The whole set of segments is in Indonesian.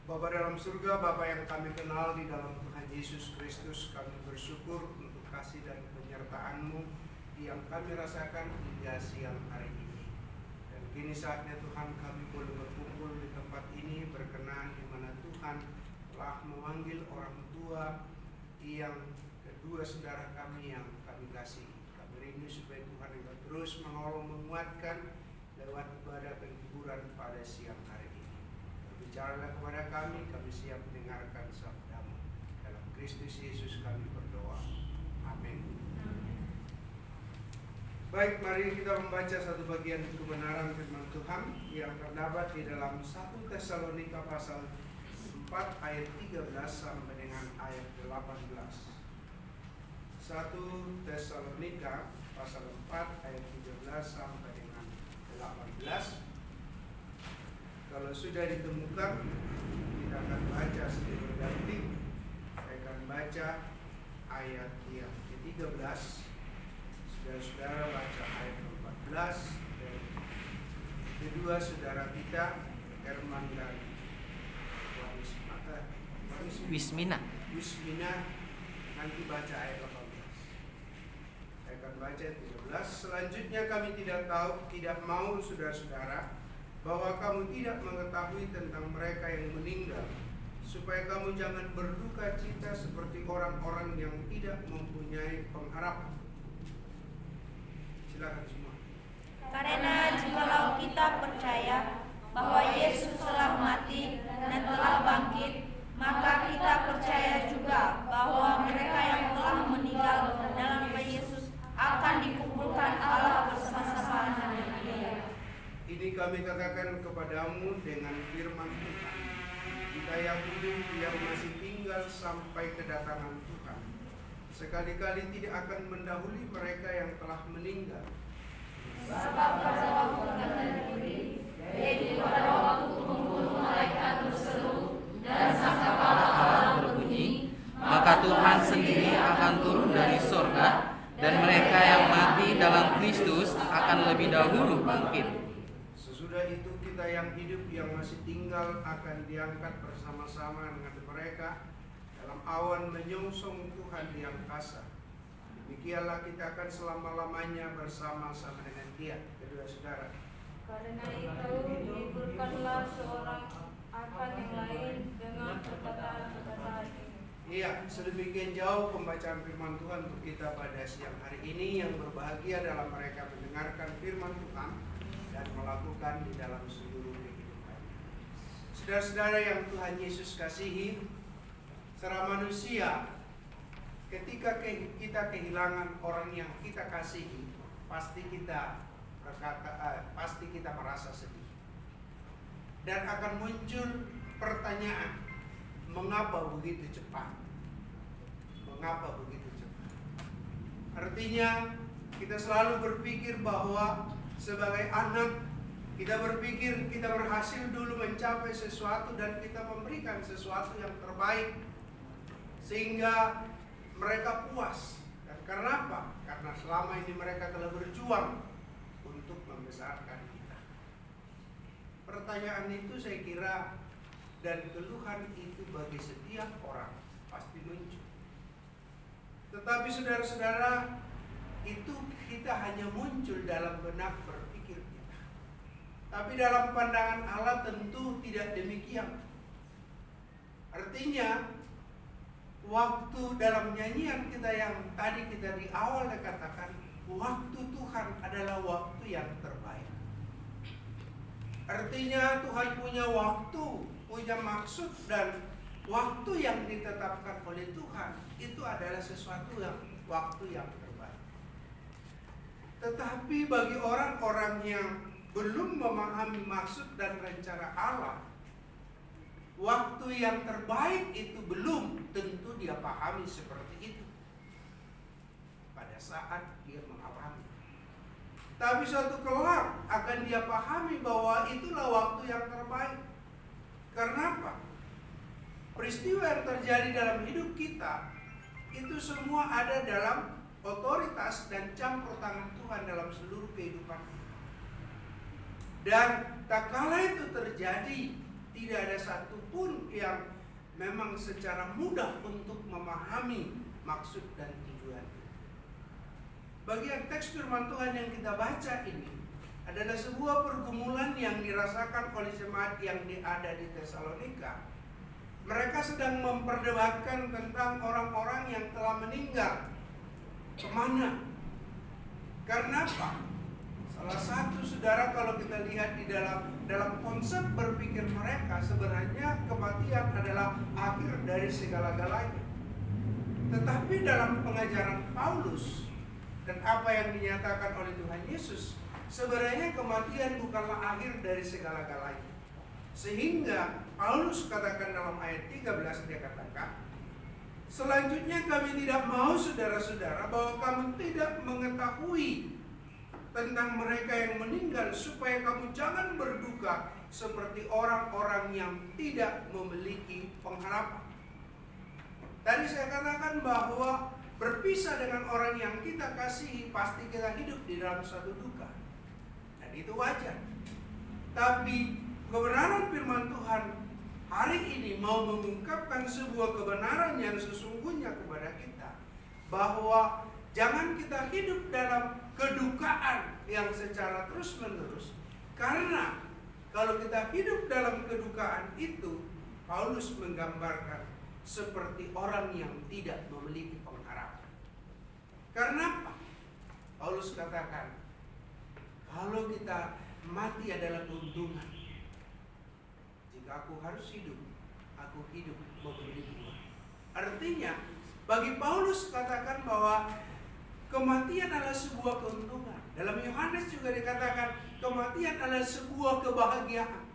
Bapa dalam surga, Bapa yang kami kenal di dalam Tuhan Yesus Kristus, kami bersyukur untuk kasih dan penyertaan-Mu yang kami rasakan hingga siang hari ini. Dan kini saatnya Tuhan kami boleh berkumpul di tempat ini berkenan di mana Tuhan telah memanggil orang tua yang kedua saudara kami yang kami kasih. Kami rindu supaya Tuhan yang terus menolong menguatkan lewat ibadah penghiburan pada siang hari ini. Bicaralah kepada kami siap mendengarkan sabda-Mu. Dalam Kristus Yesus kami berdoa. Amin. Baik, mari kita membaca satu bagian kebenaran firman Tuhan yang terdapat di dalam 1 Tesalonika pasal 4 ayat 13 sampai dengan ayat 18. 1 Tesalonika pasal 4 ayat 13 sampai dengan 18. Kalau sudah ditemukan, kita akan baca sedikit berganti. Saya akan baca ayat yang ke-13. Saudara-saudara baca ayat ke-14 dan kedua saudara kita Herman dan Wismina nanti baca ayat 18. Saya akan baca ayat 13. Selanjutnya kami tidak mau saudara-saudara bahwa kamu tidak mengetahui tentang mereka yang meninggal, supaya kamu jangan berduka cita seperti orang-orang yang tidak mempunyai pengharapan. Silakan semua. Karena jikalau kita percaya bahwa Yesus telah mati dan telah bangkit, maka kita percaya juga bahwa mereka yang telah meninggal dalam Yesus akan dikumpulkan Allah bersama-sama dengan Dia. Ini kami katakan kepadamu dengan firman Tuhan. Kita yang hidup yang masih tinggal sampai kedatangan Tuhan, sekali-kali tidak akan mendahului mereka yang telah meninggal. Sebab pada waktu berdiri, yaitu pada waktu pemburu malaikat berseru dan sangkakala Allah berbunyi, maka Tuhan sendiri akan turun dari sorga, dan mereka yang mati dalam Kristus akan lebih dahulu bangkit. Sesudah itu kita yang hidup yang masih tinggal akan diangkat bersama-sama dengan mereka dalam awan menyongsong Tuhan di angkasa. Demikianlah kita akan selama-lamanya bersama-sama dengan Dia. Kedua saudara. Karena itu hiburkanlah seorang akan yang lain dengan perkataan-perkataan ini. Iya, sedemikian jauh pembacaan firman Tuhan untuk kita pada siang hari ini. Yang berbahagia dalam mereka mendengarkan firman Tuhan dan melakukan di dalam seluruh kehidupan. Saudara-saudara yang Tuhan Yesus kasihi, secara manusia, ketika kita kehilangan orang yang kita kasihi, pasti kita merasa sedih. Dan akan muncul pertanyaan, mengapa begitu cepat? Mengapa begitu cepat? Artinya, kita selalu berpikir bahwa sebagai anak, kita berpikir kita berhasil dulu mencapai sesuatu dan kita memberikan sesuatu yang terbaik sehingga mereka puas. Dan karena apa? Karena selama ini mereka telah berjuang untuk membesarkan kita. Pertanyaan itu saya kira dan keluhan itu bagi setiap orang pasti muncul. Tetapi saudara-saudara, itu kita hanya muncul dalam benak berpikir kita. Tapi dalam pandangan Allah tentu tidak demikian. Artinya, waktu dalam nyanyian kita yang tadi kita di awal katakan, waktu Tuhan adalah waktu yang terbaik. Artinya Tuhan punya waktu, punya maksud, dan waktu yang ditetapkan oleh Tuhan itu adalah sesuatu yang waktu yang terbaik. Tetapi bagi orang-orang yang belum memahami maksud dan rencana Allah, waktu yang terbaik itu belum tentu dia pahami seperti itu pada saat dia mengalami. Tapi suatu kelak akan dia pahami bahwa itulah waktu yang terbaik. Karena apa? Peristiwa yang terjadi dalam hidup kita itu semua ada dalam otoritas dan campur tangan Tuhan dalam seluruh kehidupan kita. Dan tak kala itu terjadi, tidak ada satupun yang memang secara mudah untuk memahami maksud dan tujuan itu. Bagian teks firman Tuhan yang kita baca ini adalah sebuah pergumulan yang dirasakan oleh jemaat yang ada di Tesalonika. Mereka sedang memperdebatkan tentang orang-orang yang telah meninggal. Kemana? Karena apa? Salah satu saudara, kalau kita lihat di dalam konsep berpikir mereka, sebenarnya kematian adalah akhir dari segala-galanya. Tetapi dalam pengajaran Paulus dan apa yang dinyatakan oleh Tuhan Yesus, sebenarnya kematian bukanlah akhir dari segala-galanya. Sehingga Paulus katakan dalam ayat 13, dia katakan, selanjutnya kami tidak mau saudara-saudara bahwa kamu tidak mengetahui tentang mereka yang meninggal, supaya kamu jangan berduka seperti orang-orang yang tidak memiliki pengharapan. Tadi saya katakan bahwa berpisah dengan orang yang kita kasihi, pasti kita hidup di dalam satu duka, dan itu wajar. Tapi kebenaran firman Tuhan hari ini mau mengungkapkan sebuah kebenaran yang sesungguhnya kepada kita, bahwa jangan kita hidup dalam kedukaan yang secara terus-menerus, karena kalau kita hidup dalam kedukaan itu, Paulus menggambarkan seperti orang yang tidak memiliki pengharapan. Karena apa? Paulus katakan, kalau kita mati adalah keuntungan. Jika aku harus hidup, aku hidup memberi buah. Artinya, bagi Paulus katakan bahwa kematian adalah sebuah keuntungan. Dalam Yohanes juga dikatakan kematian adalah sebuah kebahagiaan.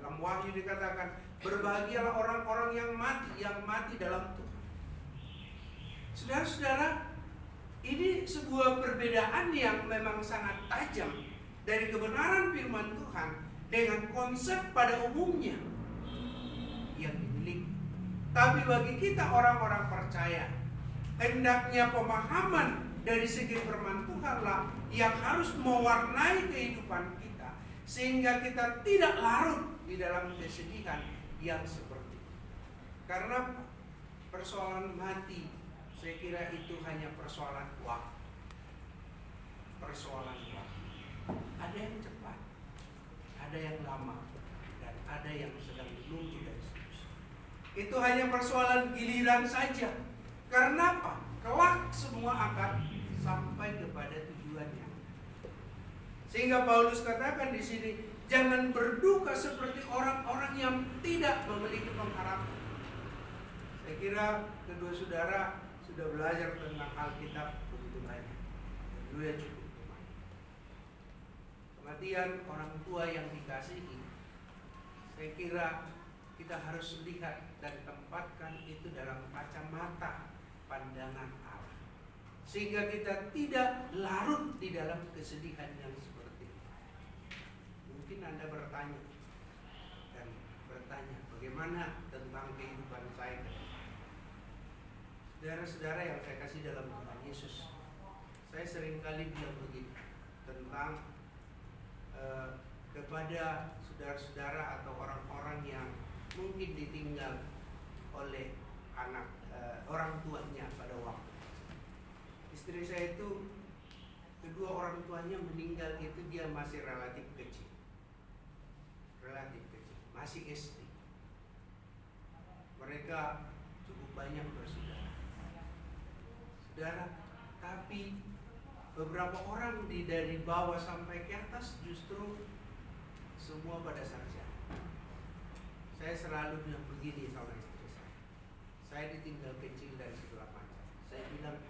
Dalam Wahyu dikatakan berbahagialah orang-orang yang mati dalam Tuhan. Saudara-saudara, ini sebuah perbedaan yang memang sangat tajam dari kebenaran firman Tuhan dengan konsep pada umumnya yang dimiliki. Tapi bagi kita orang-orang percaya, hendaknya pemahaman dari segi firman Tuhanlah yang harus mewarnai kehidupan kita, sehingga kita tidak larut di dalam kesedihan yang seperti itu. Karena persoalan mati, saya kira itu hanya persoalan waktu. Persoalan waktu. Ada yang cepat, ada yang lama, dan ada yang sedang menunggu dan seterusnya. Itu hanya persoalan giliran saja. Karena apa? Kelak semua akan sampai kepada tujuannya. Sehingga Paulus katakan di sini, jangan berduka seperti orang-orang yang tidak memiliki pengharapan. Saya kira kedua saudara sudah belajar tentang Alkitab begitu banyak. Kedua cukup lumayan. Kematian orang tua yang dikasihi, saya kira kita harus lihat dan tempatkan itu dalam kacamata pandangan Allah, sehingga kita tidak larut di dalam kesedihan yang seperti itu. Mungkin Anda bertanya bagaimana tentang kehidupan saya. Saudara-saudara yang saya kasih dalam Tuhan Yesus, saya seringkali bilang begitu tentang kepada saudara-saudara atau orang-orang yang mungkin ditinggal oleh orang tuanya pada waktu. Istri saya itu, kedua orang tuanya meninggal itu dia masih relatif kecil, masih SD. Mereka cukup banyak bersaudara. Tapi beberapa orang dari bawah sampai ke atas justru semua pada sarjana. Saya selalu bilang begini sama istri saya ditinggal kecil dari segala macam. Saya bilang,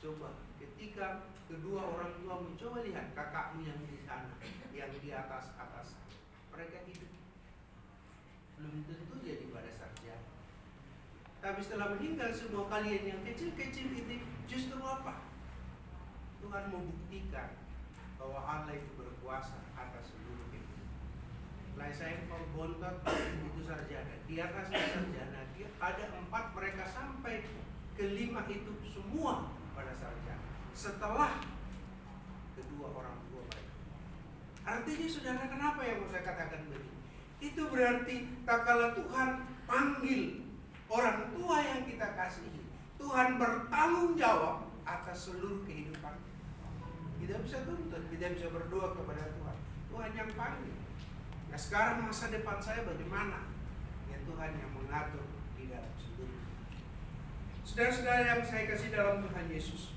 coba ketika kedua orang tua mencoba lihat kakakmu yang di sana, yang di atas, mereka hidup. Belum tentu jadi pada sarjana. Tapi setelah meninggal semua kalian yang kecil-kecil ini justru apa? Tuhan membuktikan bahwa Allah itu berkuasa atas seluruh hidup. Nah, saya mau bontot itu sarjana, di atasnya sarjana, dia ada 4, mereka sampai ke 5 itu semua pada sarjana. Setelah kedua orang tua mereka. Artinya saudara, kenapa yang mau saya katakan begini? Itu berarti tak kala Tuhan panggil orang tua yang kita kasihi, Tuhan bertanggung jawab atas seluruh kehidupan. Kita bisa tuntut, kita bisa berdoa kepada Tuhan. Tuhan yang panggil. Nah sekarang masa depan saya bagaimana? Ya Tuhan yang mengatur di dalam seluruh. Saudara-saudara yang saya kasih dalam Tuhan Yesus,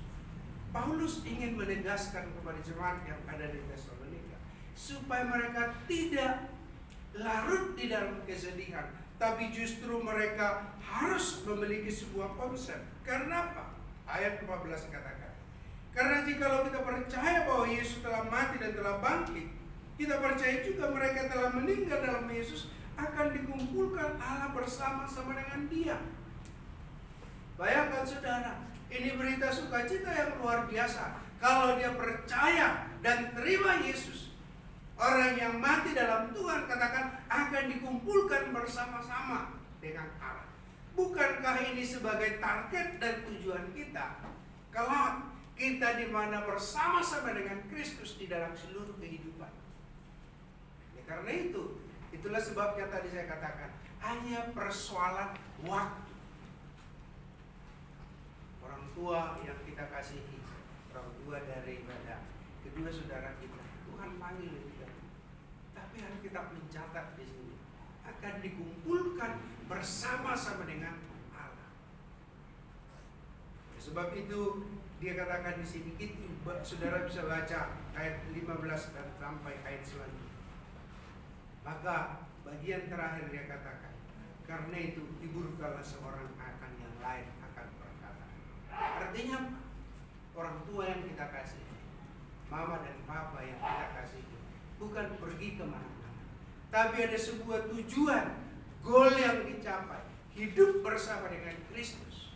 Paulus ingin menegaskan kepada jemaat yang ada di Tesalonika supaya mereka tidak larut di dalam kesedihan, tapi justru mereka harus memiliki sebuah konsep. Karena apa? Ayat 14 katakan, karena jikalau kita percaya bahwa Yesus telah mati dan telah bangkit, kita percaya juga mereka telah meninggal dalam Yesus akan dikumpulkan Allah bersama-sama dengan Dia. Bayangkan saudara, ini berita sukacita yang luar biasa. Kalau dia percaya dan terima Yesus, orang yang mati dalam Tuhan katakan akan dikumpulkan bersama-sama dengan Allah. Bukankah ini sebagai target dan tujuan kita? Kalau kita di mana bersama-sama dengan Kristus di dalam seluruh kehidupan. Ya, karena itulah sebabnya tadi saya katakan hanya persoalan waktu. Orang tua yang kita kasihi, orang tua daripada kedua saudara kita, Tuhan panggil kita. Tapi harus kita mencatat di sini akan dikumpulkan bersama-sama dengan Allah. Sebab itu dia katakan di sini, saudara bisa baca ayat 15 dan sampai ayat selanjutnya. Maka bagian terakhir dia katakan, karena itu hiburkanlah seorang akan yang lain akan berkata. Artinya orang tua yang kita kasih, mama dan papa yang kita kasih, bukan pergi kemana-mana, tapi ada sebuah tujuan, goal yang dicapai, hidup bersama dengan Kristus.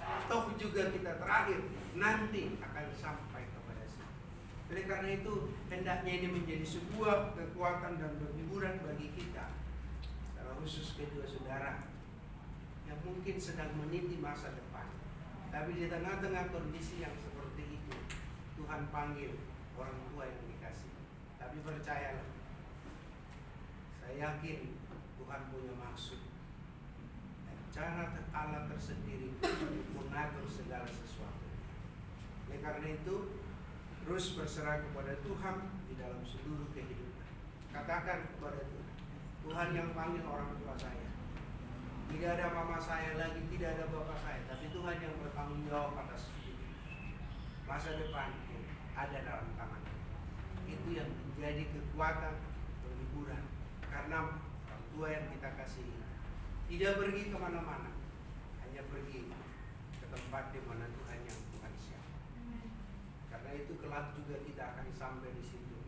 Atau juga kita terakhir nanti akan sampai kepada sana. Oleh karena itu hendaknya ini menjadi sebuah kekuatan dan penghiburan bagi kita, kalau khusus kedua saudara yang mungkin sedang meniti masa depan. Tapi di tengah-tengah kondisi yang seperti itu, Tuhan panggil orang tua yang dikasih. Tapi percayalah, saya yakin Tuhan punya maksud dan cara Allah tersendiri mengatur segala sesuatu. Oleh karena itu, terus berserah kepada Tuhan di dalam seluruh kehidupan. Katakan kepada Tuhan, Tuhan yang panggil orang tua saya. Tidak ada mama saya lagi, tidak ada bapak saya, tapi Tuhan yang bertanggung jawab atas hidup. Masa depanku ada dalam tangan. Itu yang menjadi kekuatan penghiburan. Karena orang tua yang kita kasihi tidak pergi kemana-mana, hanya pergi ke tempat di mana Tuhan yang Tuhan siapkan. Karena itu kelak juga kita akan sampai di situ.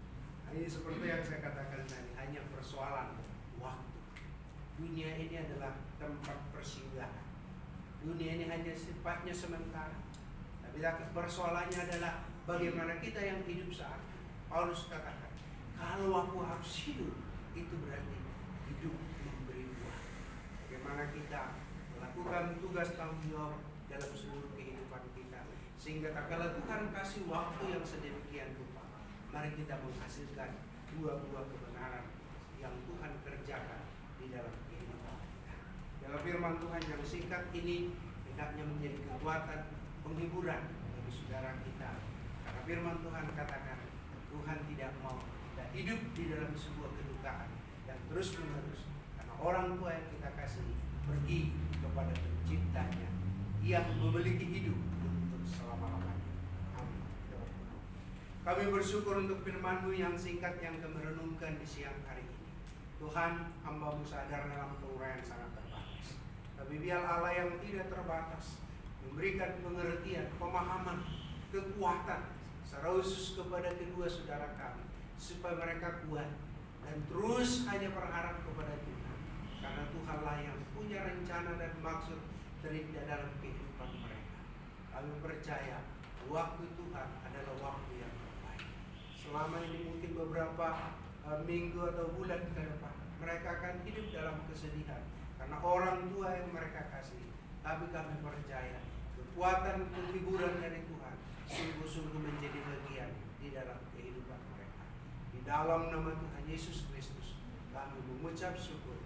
Hanya seperti yang saya katakan tadi, hanya persoalan waktu. Dunia ini adalah tempat persinggahan. Dunia ini hanya sifatnya sementara. Tapi persoalannya adalah bagaimana kita yang hidup saat ini. Paulus katakan, kalau aku harus hidup, itu berarti hidup memberi buah. Bagaimana kita melakukan tugas tanggung jawab dalam seluruh kehidupan kita, sehingga tak kala Tuhan kasih waktu yang sedemikian rupa, mari kita menghasilkan buah-buah kebenaran yang Tuhan kerjakan di dalam kehidupan kita. Dalam firman Tuhan yang singkat ini hendaknya menjadi kekuatan penghiburan bagi saudara kita. Karena firman Tuhan katakan, Tuhan tidak mau kita hidup di dalam sebuah kedukaan dan terus menerus. Karena orang tua yang kita kasih pergi kepada penciptanya yang memiliki hidup untuk selama-lamanya. Amin. Kami bersyukur untuk firman-Mu yang singkat yang kami renungkan di siang hari ini. Tuhan, hamba-Mu sadar dalam keuraian sangat terbatas. Tapi biar Allah yang tidak terbatas memberikan pengertian, pemahaman, kekuatan secara khusus kepada kedua saudara kami, supaya mereka kuat dan terus hanya berharap kepada Tuhan. Karena Tuhanlah yang punya rencana dan maksud dalam kehidupan mereka. Kami percaya waktu Tuhan adalah waktu yang terbaik. Selama ini mungkin beberapa minggu atau bulan ke depan, mereka akan hidup dalam kesedihan karena orang tua yang mereka kasih. Tapi kami percaya kekuatan penghiburan dari Tuhan sungguh-sungguh menjadi bagian di dalam kehidupan mereka. Di dalam nama Tuhan Yesus Kristus kami mengucap syukur.